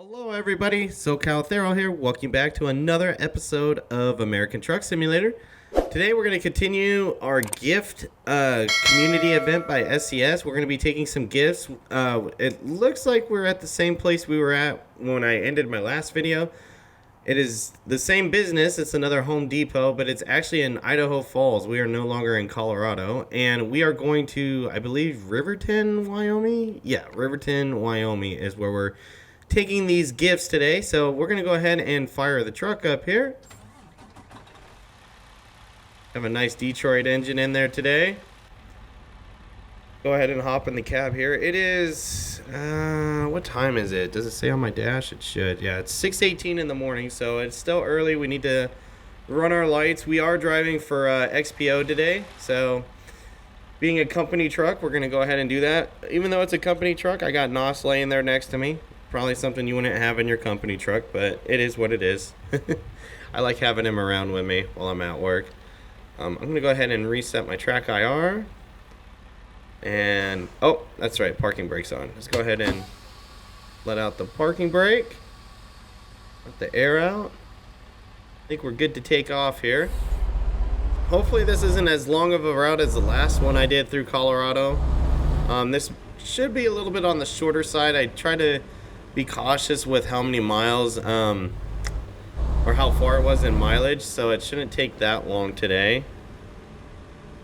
Hello everybody, SoCal Thero here. Welcome back to another episode of American Truck Simulator. Today we're going to continue our gift community event by SCS. We're going to be taking some gifts. It looks like we're at the same place we were at when I ended my last video. It is the same business. It's another Home Depot, but it's actually in Idaho Falls. We are no longer in Colorado, and we are going to, I believe, Riverton, Wyoming? Yeah, Riverton, Wyoming is where we're taking these gifts today. So we're gonna go ahead and fire the truck up here. Have a nice Detroit engine in there today. Go ahead and hop in the cab here. It is what time is it? Does it say on my dash? It should. Yeah, it's 6:18 in the morning, so it's still early. We need to run our lights. We are driving for XPO today, so being a company truck, we're gonna go ahead and do that. Even though it's a company truck, I got Nos laying there next to me. Probably something you wouldn't have in your company truck, but it is what it is. I like having him around with me while I'm at work. I'm going to go ahead and reset my track IR. And, oh, that's right, parking brake's on. Let's go ahead and let out the parking brake. Let the air out. I think we're good to take off here. Hopefully this isn't as long of a route as the last one I did through Colorado. This should be a little bit on the shorter side. I try to be cautious with how many miles or how far it was in mileage, so it shouldn't take that long today.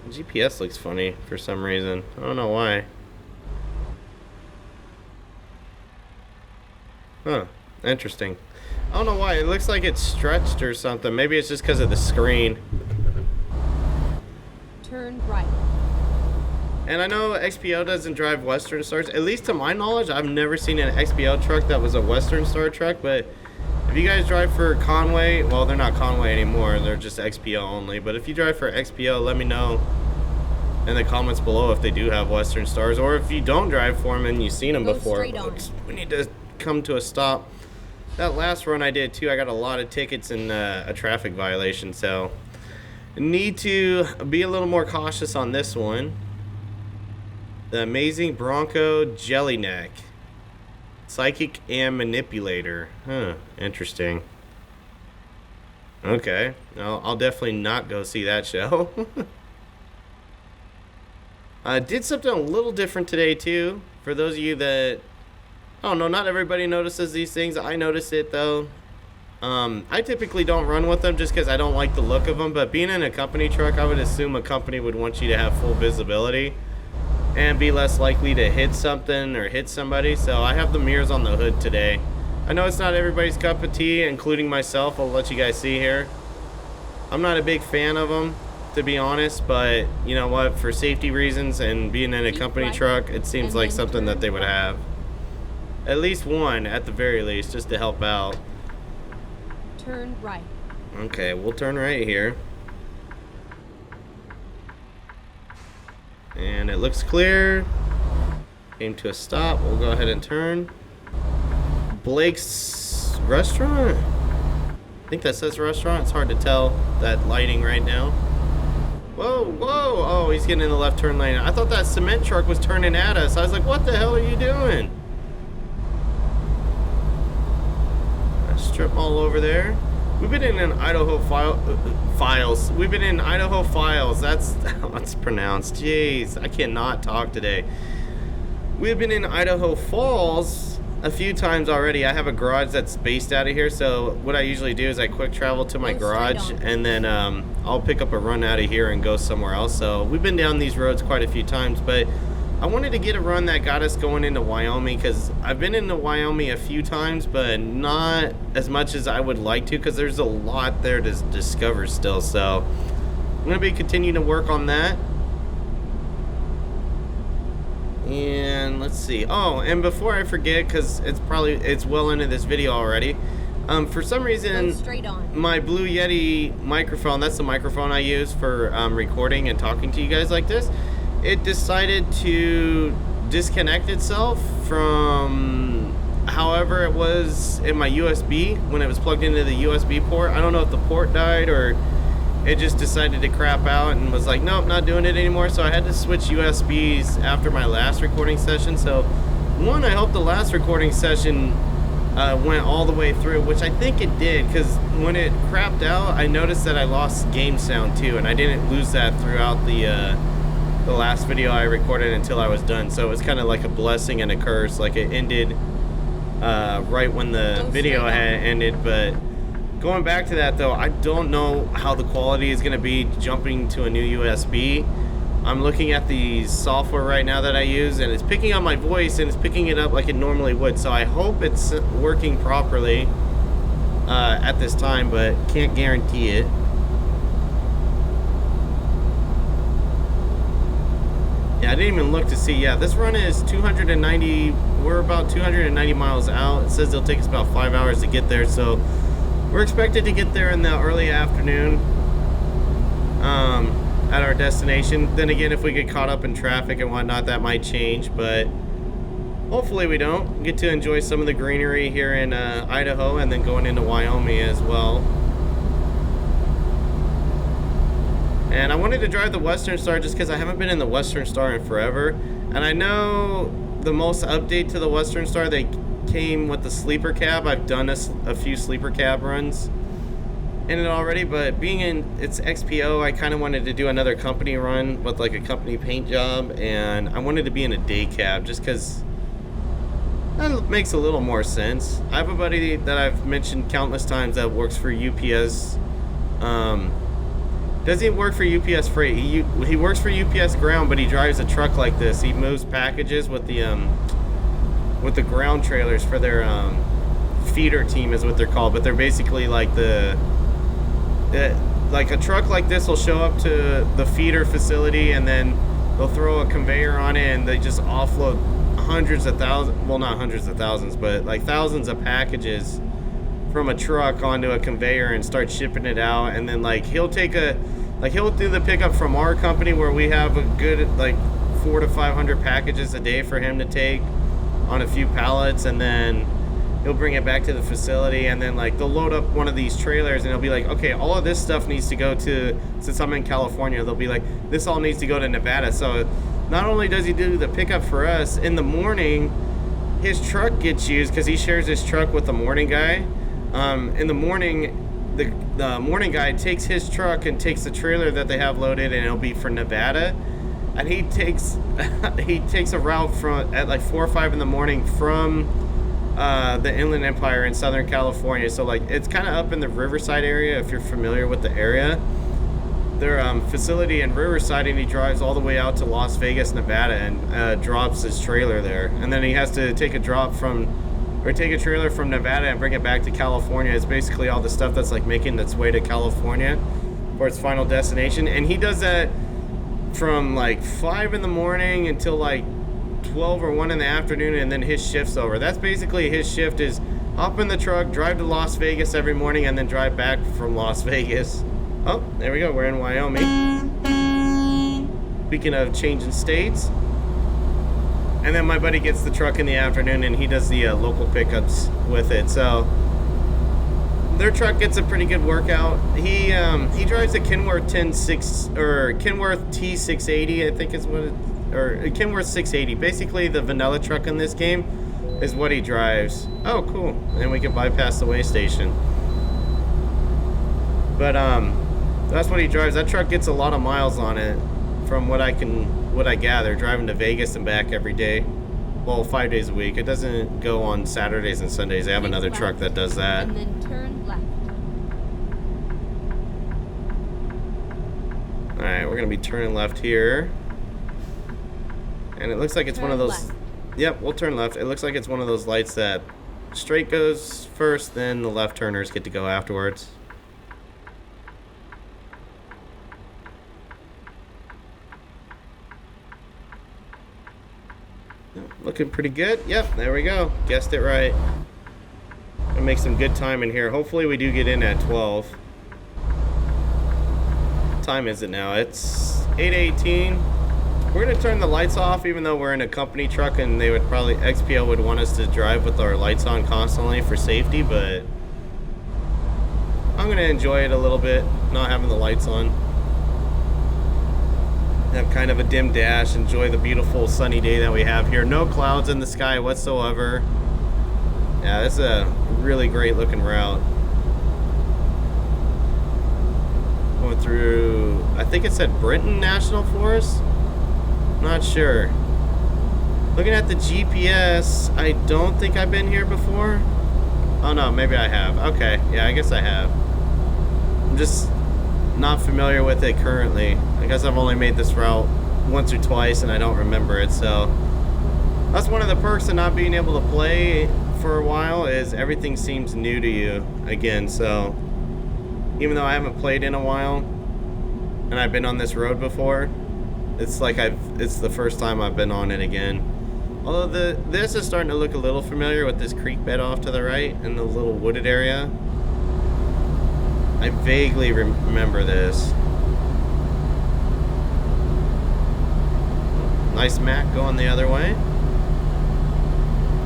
The GPS looks funny for some reason. I don't know why. Huh, interesting. I don't know why. It looks like it's stretched or something. Maybe it's just because of the screen. Turn right. And I know XPO doesn't drive Western Stars. At least to my knowledge, I've never seen an XPO truck that was a Western Star truck. But if you guys drive for Conway, well, they're not Conway anymore. They're just XPO only. But if you drive for XPO, let me know in the comments below if they do have Western Stars. Or if you don't drive for them and you've seen them before. Oops, we need to come to a stop. That last run I did, too, I got a lot of tickets and a traffic violation. So need to be a little more cautious on this one. The Amazing Bronco Jellyneck. Psychic and Manipulator. Huh, interesting. Okay, I'll definitely not go see that show. I did something a little different today too. For those of you that, I don't know, not everybody notices these things. I notice it though. I typically don't run with them just because I don't like the look of them. But being in a company truck, I would assume a company would want you to have full visibility and be less likely to hit something or hit somebody. So I have the mirrors on the hood today. I know it's not everybody's cup of tea, including myself. I'll let you guys see here. I'm not a big fan of them, to be honest, but you know what? For safety reasons and being in a company truck, it seems like something that they would have. At least one, at the very least, just to help out. Turn right. Okay, we'll turn right here. And it looks clear. Came to a stop. We'll go ahead and turn. Blake's Restaurant? I think that says restaurant. It's hard to tell that lighting right now. Whoa, whoa. Oh, he's getting in the left turn lane. I thought that cement truck was turning at us. I was like, what the hell are you doing? Strip mall over there. We've been in an Idaho files. We've been in Idaho files. That's how it's pronounced. Jeez, I cannot talk today. We've been in Idaho Falls a few times already. I have a garage that's based out of here, so what I usually do is I quick travel to my garage, and then I'll pick up a run out of here and go somewhere else. So we've been down these roads quite a few times, but I wanted to get a run that got us going into Wyoming, because I've been into Wyoming a few times, but not as much as I would like to, because there's a lot there to discover still. So I'm going to be continuing to work on that. And let's see. Oh, and before I forget, because it's well into this video already, for some reason, my Blue Yeti microphone, that's the microphone I use for recording and talking to you guys like this, it decided to disconnect itself from however it was in my USB when it was plugged into the USB port. I don't know if the port died or it just decided to crap out and was like, nope, not doing it anymore. So I had to switch USBs after my last recording session. So one, I hope the last recording session went all the way through, which I think it did, because when it crapped out, I noticed that I lost game sound too, and I didn't lose that throughout the last video I recorded until I was done. So it was kind of like a blessing and a curse. Like it ended right when the video had ended. But going back to that though, I don't know how the quality is going to be jumping to a new USB. I'm looking at the software right now that I use, and it's picking up my voice and it's picking it up like it normally would. So I hope it's working properly at this time, but can't guarantee it. Yeah, I didn't even look to see. Yeah, this run is 290. We're about 290 miles out. It says it'll take us about 5 hours to get there, so we're expected to get there in the early afternoon at our destination. Then again, if we get caught up in traffic and whatnot, that might change, but hopefully we don't. Get to enjoy some of the greenery here in Idaho, and then going into Wyoming as well. And I wanted to drive the Western Star just because I haven't been in the Western Star in forever. And I know the most update to the Western Star, they came with the sleeper cab. I've done a few sleeper cab runs in it already, but being in its XPO, I kind of wanted to do another company run with like a company paint job, and I wanted to be in a day cab just because that makes a little more sense. I have a buddy that I've mentioned countless times that works for UPS. Doesn't work for UPS Freight. He works for UPS Ground, but he drives a truck like this. He moves packages with the ground trailers for their feeder team is what they're called, but they're basically like like a truck like this will show up to the feeder facility, and then they'll throw a conveyor on it, and they just offload hundreds of thousands, well, not hundreds of thousands, but like thousands of packages from a truck onto a conveyor and start shipping it out. And then like he'll do the pickup from our company where we have a good like 400 to 500 packages a day for him to take on a few pallets, and then he'll bring it back to the facility, and then like they'll load up one of these trailers, and it'll be like, okay, all of this stuff needs to go to, since I'm in California, they'll be like, this all needs to go to Nevada. So not only does he do the pickup for us in the morning, his truck gets used because he shares his truck with the morning guy. In the morning, the morning guy takes his truck and takes the trailer that they have loaded, and it'll be for Nevada. And he takes a route from at like 4 or 5 in the morning from the Inland Empire in Southern California. So like it's kind of up in the Riverside area, if you're familiar with the area. Their facility in Riverside, and he drives all the way out to Las Vegas, Nevada, and drops his trailer there. And then he has to take a trailer from Nevada and bring it back to California. It's basically all the stuff that's like making its way to California for its final destination. And he does that from like 5 in the morning until like 12 or 1 in the afternoon, and then his shift's over. That's basically his shift, is hop in the truck, drive to Las Vegas every morning, and then drive back from Las Vegas. Oh, there we go, we're in Wyoming. Speaking of changing states. And then my buddy gets the truck in the afternoon, and he does the local pickups with it. So their truck gets a pretty good workout. He drives a Kenworth Kenworth T680, I think is what it, or Kenworth 680. Basically the vanilla truck in this game is what he drives. Oh, cool. And we can bypass the way station. But that's what he drives. That truck gets a lot of miles on it, from what I gather, driving to Vegas and back every day. Well, 5 days a week. It doesn't go on Saturdays and Sundays. They have another truck that does that. And then turn left. Alright, we're going to be turning left here. And it looks like it's one of those... Left. Yep, we'll turn left. It looks like it's one of those lights that straight goes first, then the left turners get to go afterwards. Looking pretty good. Yep, there we go. Guessed it right. Gonna make some good time in here. Hopefully we do get in at 12. What time is it now? It's 8:18. We're gonna turn the lights off, even though we're in a company truck, and they would probably, XPO would want us to drive with our lights on constantly for safety, but I'm gonna enjoy it a little bit, not having the lights on. Have kind of a dim dash, enjoy the beautiful sunny day that we have here. No clouds in the sky whatsoever. Yeah, this is a really great looking route. Going through, I think it said Britton National Forest? Not sure. Looking at the GPS, I don't think I've been here before. Oh no, maybe I have. Okay, yeah, I guess I have. I'm just not familiar with it currently. I guess I've only made this route once or twice and I don't remember it, so that's one of the perks of not being able to play for a while, is everything seems new to you again. So even though I haven't played in a while and I've been on this road before, it's like it's the first time I've been on it again. Although this is starting to look a little familiar with this creek bed off to the right and the little wooded area. I vaguely remember this. Nice Mac going the other way.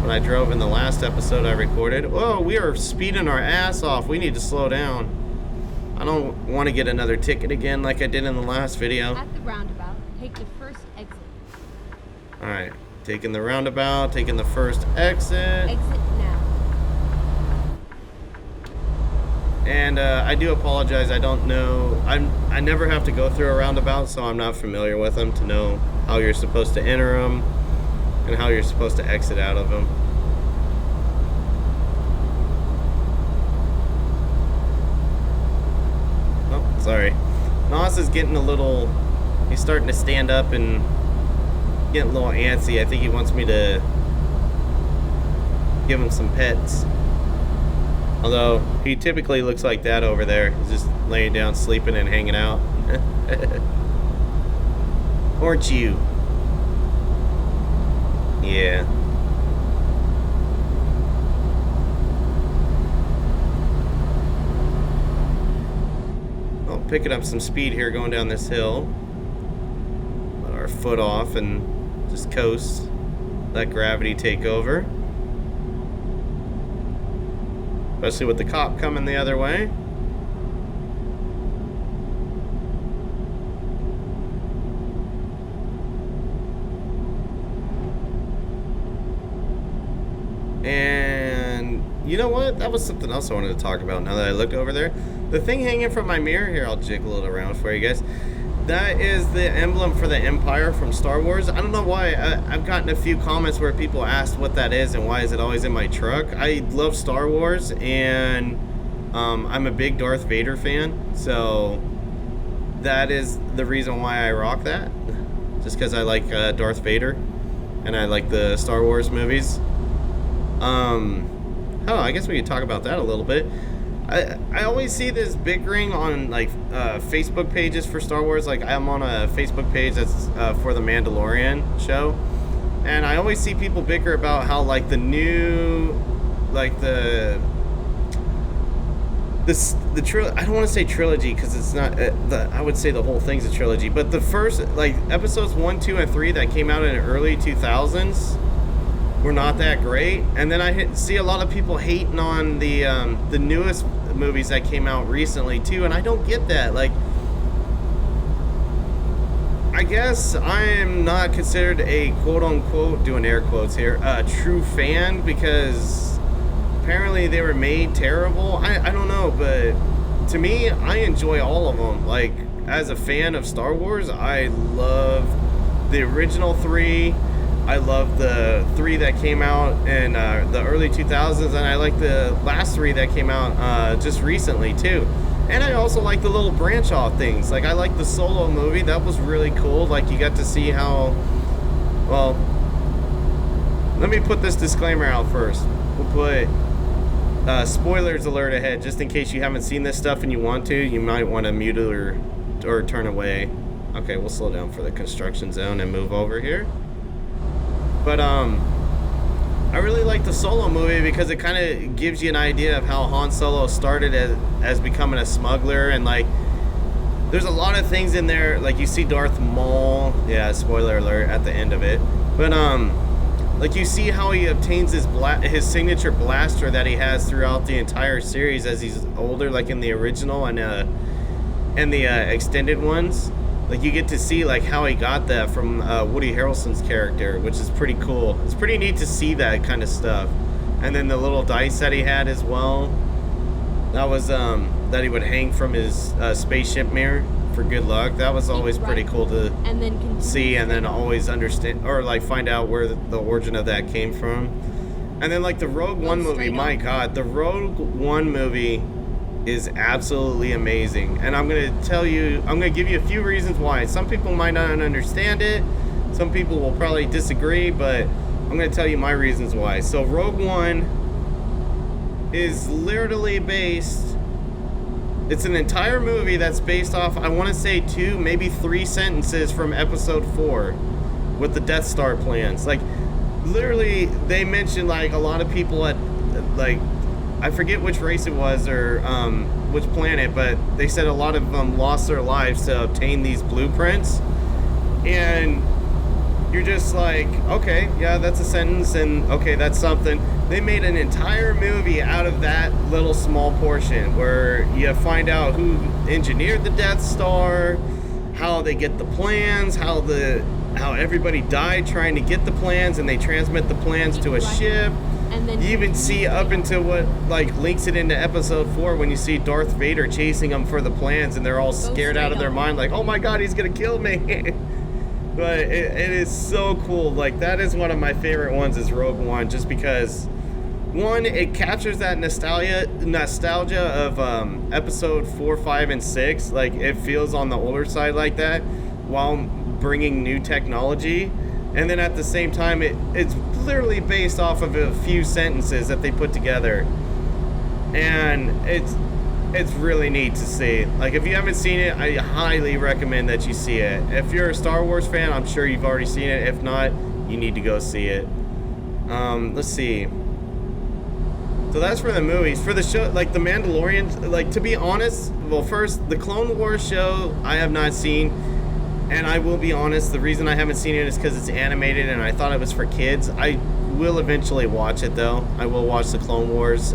When I drove in the last episode I recorded. Whoa, we are speeding our ass off. We need to slow down. I don't want to get another ticket again like I did in the last video. At the roundabout, take the first exit. Alright, taking the roundabout, taking the first exit. Exit now. And I do apologize, I don't know. I never have to go through a roundabout, so I'm not familiar with them to know how you're supposed to enter them and how you're supposed to exit out of them. Oh, sorry. Nos is getting a little, he's starting to stand up and getting a little antsy. I think he wants me to give him some pets. Although he typically looks like that over there. He's just laying down, sleeping and hanging out. Aren't you? Yeah. Oh, picking up some speed here going down this hill. Let our foot off and just coast. Let gravity take over. Especially with the cop coming the other way. And you know what? That was something else I wanted to talk about now that I looked over there. The thing hanging from my mirror here, I'll jiggle it around for you guys. That is the emblem for the Empire from Star Wars. I don't know why. I've gotten a few comments where people asked what that is and why is it always in my truck. I love Star Wars, and I'm a big Darth Vader fan, so that is the reason why I rock that. Just because I like Darth Vader, and I like the Star Wars movies. Oh, I guess we could talk about that a little bit. I always see this bickering on like Facebook pages for Star Wars. Like I'm on a Facebook page that's for the Mandalorian show, and I always see people bicker about how like the new, like the I don't want to say trilogy because it's not I would say the whole thing's a trilogy, but the first like episodes 1, 2, and 3 that came out in the early 2000s were not that great. And then I see a lot of people hating on the newest movies that came out recently too, and I don't get that. Like, I guess I'm not considered a quote-unquote, doing air quotes here, a true fan, because apparently they were made terrible. I don't know, but to me, I enjoy all of them. Like, as a fan of Star Wars, I love the original 3. I love the 3 that came out in the early 2000s, and I like the last 3 that came out just recently too. And I also like the little branch off things. Like I like the Solo movie. That was really cool. Like you got to see how, well, let me put this disclaimer out first. We'll put spoilers alert ahead just in case you haven't seen this stuff and you want to. You might want to mute it or turn away. Okay, we'll slow down for the construction zone and move over here. But I really like the Solo movie because it kind of gives you an idea of how Han Solo started as becoming a smuggler, and like there's a lot of things in there. Like you see Darth Maul, yeah, spoiler alert at the end of it. But like you see how he obtains his signature blaster that he has throughout the entire series as he's older, like in the original and the extended ones. Like you get to see like how he got that from Woody Harrelson's character, which is pretty cool. It's pretty neat to see that kind of stuff. And then the little dice that he had as well. That was that he would hang from his spaceship mirror for good luck. That was always pretty cool to and then see, and then always understand or like find out where the origin of that came from. And then like the Rogue One movie, my God, the Rogue One movie is absolutely amazing. And I'm gonna give you a few reasons why. Some people might not understand it. Some people will probably disagree, but I'm gonna tell you my reasons why. So Rogue One is literally based. It's an entire movie that's based off, I want to say 2, maybe 3 sentences from Episode 4 with the Death Star plans. Like, literally, they mentioned like a lot of people at like, I forget which race it was or which planet, but they said a lot of them lost their lives to obtain these blueprints. And you're just like, okay, yeah, that's a sentence, and okay, that's something. They made an entire movie out of that little small portion where you find out who engineered the Death Star, how they get the plans, how everybody died trying to get the plans, and they transmit the plans to a ship. And then You even see up into what like links it into Episode 4 when you see Darth Vader chasing them for the plans, and they're all scared out of their mind, like, oh my God, he's gonna kill me. But it is so cool. Like, that is one of my favorite ones is Rogue One, just because, one, it captures that nostalgia of Episode 4, 5, and 6. Like, it feels on the older side like that, while bringing new technology. And then at the same time, it's literally based off of a few sentences that they put together. And it's really neat to see. Like, if you haven't seen it, I highly recommend that you see it. If you're a Star Wars fan, I'm sure you've already seen it. If not, you need to go see it. Let's see. So that's for the movies. For the show, like The Mandalorian, like, to be honest, well, first, the Clone Wars show I have not seen. And I will be honest, the reason I haven't seen it is because it's animated and I thought it was for kids. I will eventually watch it, though. I will watch the Clone Wars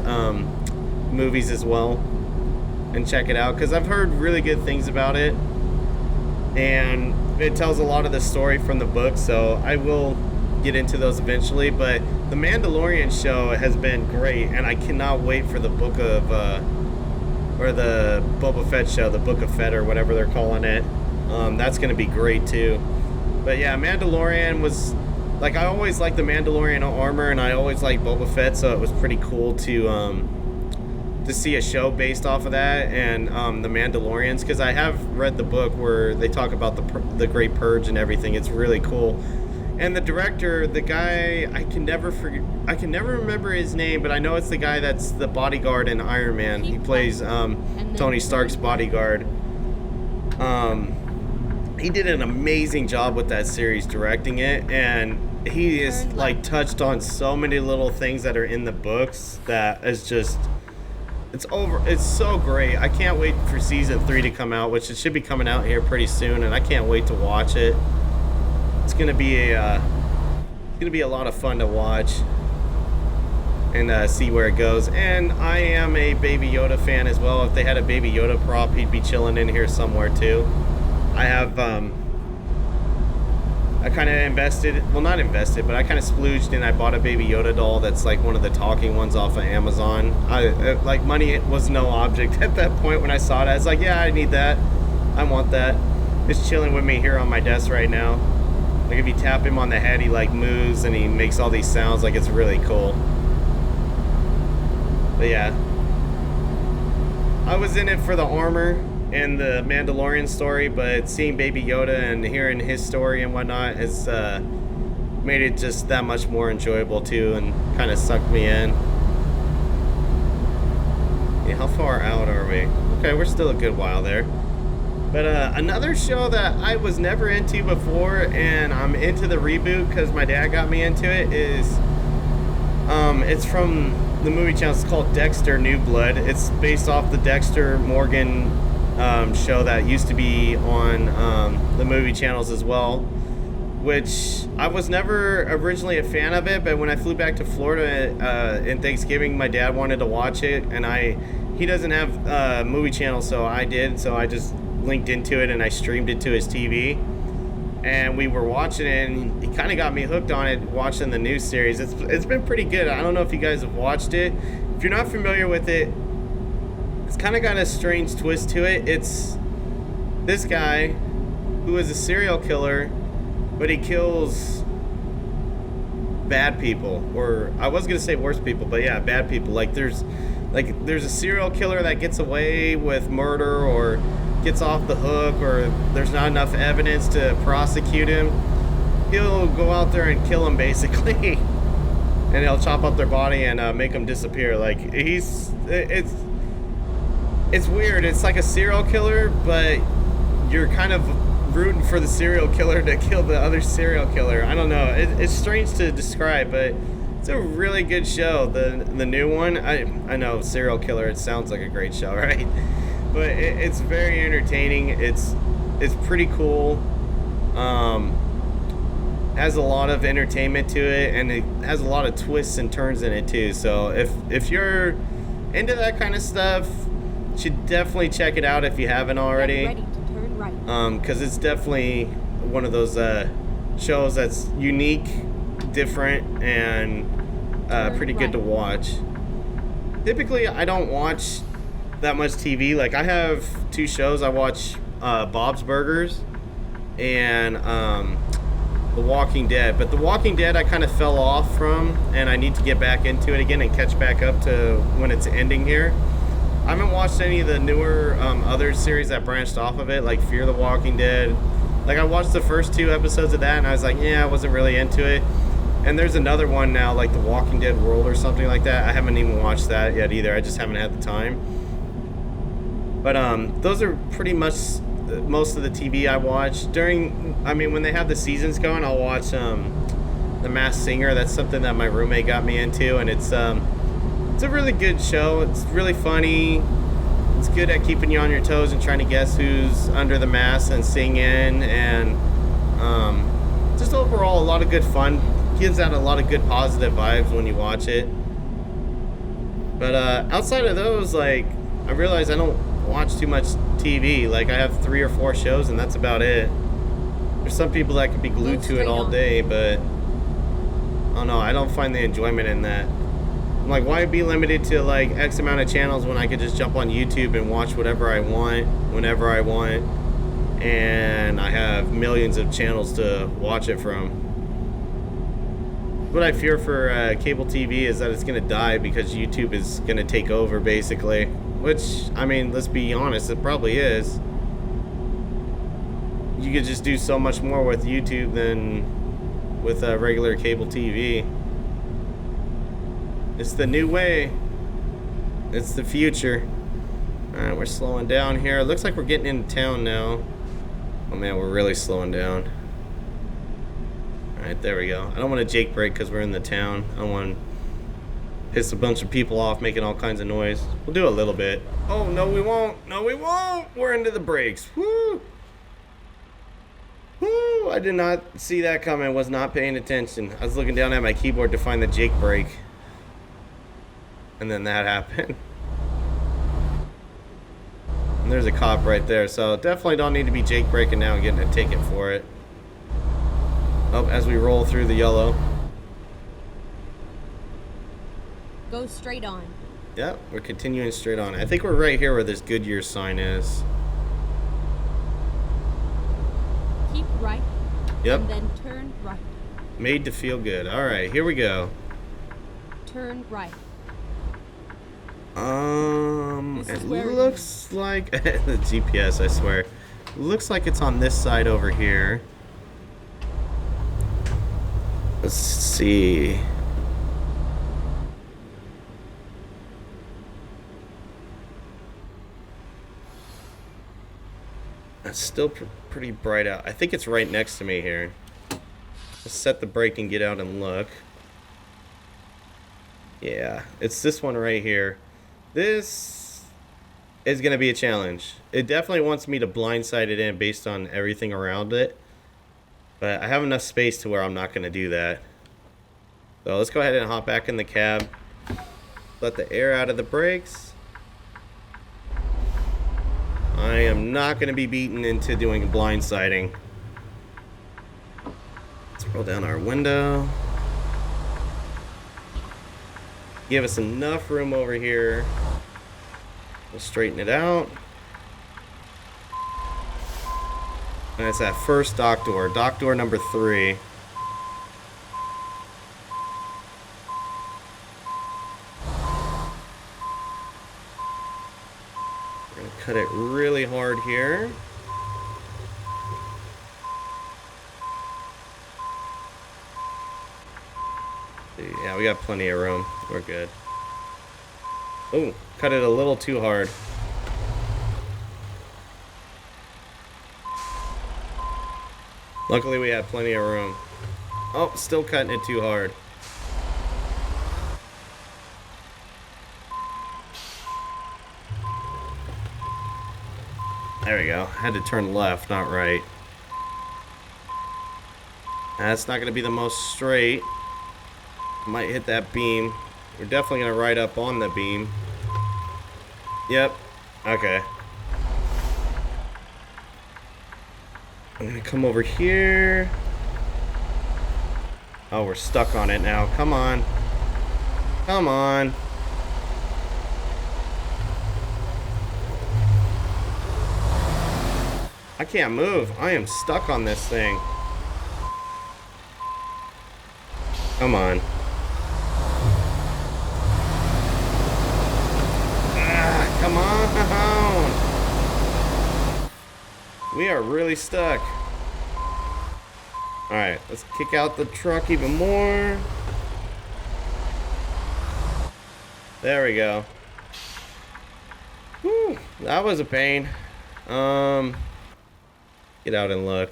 movies as well and check it out, because I've heard really good things about it, and it tells a lot of the story from the book, so I will get into those eventually. But the Mandalorian show has been great, and I cannot wait for the book of or the Boba Fett show, the Book of Fett, or whatever they're calling it. That's going to be great too. But yeah, Mandalorian was like, I always liked the Mandalorian armor, and I always liked Boba Fett, so it was pretty cool to see a show based off of that, and the Mandalorians, because I have read the book where they talk about the Great Purge and everything. It's really cool. And the director, the guy, I can never remember his name, but I know it's the guy that's the bodyguard in Iron Man. He plays Tony Stark's bodyguard. He did an amazing job with that series, directing it, and he is like touched on so many little things that are in the books that is just, it's so great. I can't wait for season 3 to come out, which it should be coming out here pretty soon, and I can't wait to watch it. It's gonna be a lot of fun to watch and see where it goes. And I am a Baby Yoda fan as well. If they had a Baby Yoda prop, he'd be chilling in here somewhere too. I have I kind of invested, well, not invested, but I kind of splooged and I bought a Baby Yoda doll that's like one of the talking ones off of Amazon. Like, money was no object at that point when I saw it. I was like, yeah, I need that. I want that. It's chilling with me here on my desk right now. Like, if you tap him on the head, he like moves and he makes all these sounds. Like, it's really cool. But yeah, I was in it for the armor and the Mandalorian story, but seeing Baby Yoda and hearing his story and whatnot has made it just that much more enjoyable too, and kind of sucked me in. Yeah, how far out are we? Okay, we're still a good while there. But another show that I was never into before, and I'm into the reboot because my dad got me into it, is it's from the movie channel. It's called Dexter New Blood. It's based off the Dexter Morgan show that used to be on the movie channels as well, which I was never originally a fan of it, but when I flew back to Florida in Thanksgiving, my dad wanted to watch it, and he doesn't have a movie channel, so I did, so I just linked into it and I streamed it to his TV, and we were watching it, and he kind of got me hooked on it watching the new series. It's been pretty good. I don't know if you guys have watched it. If you're not familiar with it, it's kind of got a strange twist to it. It's this guy who is a serial killer, but he kills bad people, or I was gonna say worse people, but yeah, bad people. Like there's a serial killer that gets away with murder or gets off the hook, or there's not enough evidence to prosecute him. He'll go out there and kill him basically, and he'll chop up their body and make them disappear. Like it's weird. It's like a serial killer, but you're kind of rooting for the serial killer to kill the other serial killer. I don't know. It's strange to describe, but it's a really good show. The new one. I know serial killer. It sounds like a great show, right? But it's very entertaining. It's pretty cool. Has a lot of entertainment to it, and it has a lot of twists and turns in it too. So if you're into that kind of stuff, you should definitely check it out if you haven't already. Get ready to turn right. Because it's definitely one of those shows that's unique, different, and pretty good to watch. Typically, I don't watch that much TV. Like I have 2 shows. I watch Bob's Burgers and The Walking Dead. But The Walking Dead I kind of fell off from, and I need to get back into it again and catch back up to when it's ending here. I haven't watched any of the newer other series that branched off of it, like Fear the Walking Dead. Like I watched the first 2 episodes of that, and I was like, yeah, I wasn't really into it. And there's another one now, like The Walking Dead World or something like that. I haven't even watched that yet either. I just haven't had the time. But those are pretty much most of the TV I watch. When they have the seasons going, I'll watch The Masked Singer. That's something that my roommate got me into, and it's a really good show. It's really funny. It's good at keeping you on your toes and trying to guess who's under the mask and singing, and just overall a lot of good fun. Gives out a lot of good positive vibes when you watch it. But outside of those, like, I realize I don't watch too much TV. Like I have 3 or 4 shows, and that's about it. There's some people that could be glued to it all day, but I don't know. I don't find the enjoyment in that. I'm like, why be limited to like X amount of channels when I could just jump on YouTube and watch whatever I want, whenever I want, and I have millions of channels to watch it from. What I fear for cable TV is that it's going to die because YouTube is going to take over, basically. Which, I mean, let's be honest, it probably is. You could just do so much more with YouTube than with regular cable TV. It's the new way. It's the future. Alright, we're slowing down here. It looks like we're getting into town now. Oh man, we're really slowing down. Alright, there we go. I don't want to Jake brake because we're in the town. I don't want to piss a bunch of people off making all kinds of noise. We'll do a little bit. Oh, no we won't. No we won't. We're into the brakes. Woo! Woo! I did not see that coming. Was not paying attention. I was looking down at my keyboard to find the Jake brake. And then that happened. And there's a cop right there. So definitely don't need to be Jake braking now and getting a ticket for it. Oh, as we roll through the yellow. Go straight on. Yep, we're continuing straight on. I think we're right here where this Goodyear sign is. Keep right. Yep. And then turn right. Made to feel good. Alright, here we go. Turn right. It looks like the GPS, I swear. Looks like it's on this side over here. Let's see. It's still pretty bright out. I think it's right next to me here. Let's set the brake and get out and look. Yeah, it's this one right here. This is going to be a challenge. It definitely wants me to blindside it in based on everything around it. But I have enough space to where I'm not going to do that. So let's go ahead and hop back in the cab. Let the air out of the brakes. I am not going to be beaten into doing blindsiding. Roll down our window. Give us enough room over here. We'll straighten it out. And it's that first dock door number 3. We're gonna cut it really hard here. Yeah, we got plenty of room. We're good. Oh, cut it a little too hard. Luckily, we had plenty of room. Oh, still cutting it too hard. There we go. Had to turn left, not right. That's not going to be the most straight. Might hit that beam. We're definitely going to ride up on the beam. Yep. Okay. I'm going to come over here. Oh, we're stuck on it now. Come on. Come on. I can't move. I am stuck on this thing. Come on. Come on. We are really stuck. Alright, let's kick out the truck even more. There we go. Whew, that was a pain. Get out and look.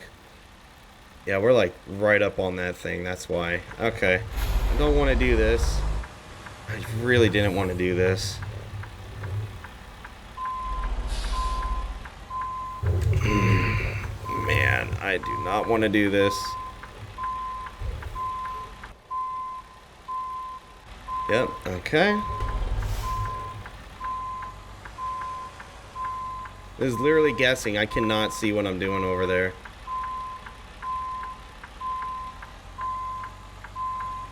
Yeah, we're like right up on that thing, that's why. Okay. I don't want to do this. I really didn't want to do this. Man, I do not want to do this. Yep, okay. This is literally guessing. I cannot see what I'm doing over there.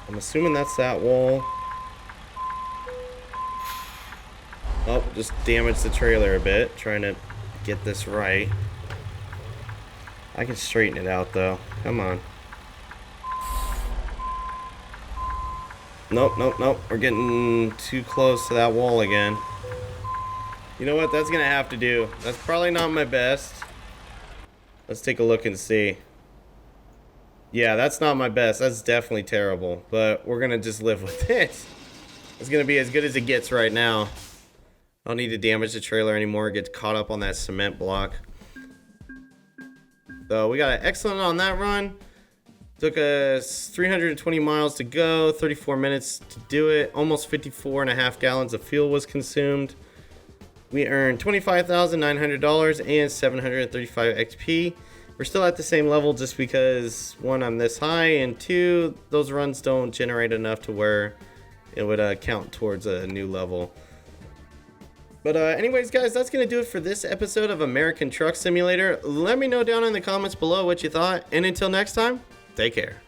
I'm assuming that's that wall. Oh, just damaged the trailer a bit, trying to get this right. I can straighten it out though. Come on. Nope, nope, nope. We're getting too close to that wall again. You know what? That's gonna have to do. That's probably not my best. Let's take a look and see. Yeah, that's not my best. That's definitely terrible. But we're gonna just live with it. It's gonna be as good as it gets right now. I don't need to damage the trailer anymore. Get caught up on that cement block. So we got an excellent on that run. Took us 320 miles to go, 34 minutes to do it. Almost 54.5 gallons of fuel was consumed. We earned $25,900 and 735 XP. We're still at the same level just because, one, I'm this high, and two, those runs don't generate enough to where it would count towards a new level. But anyways, guys, that's going to do it for this episode of American Truck Simulator. Let me know down in the comments below what you thought. And until next time, take care.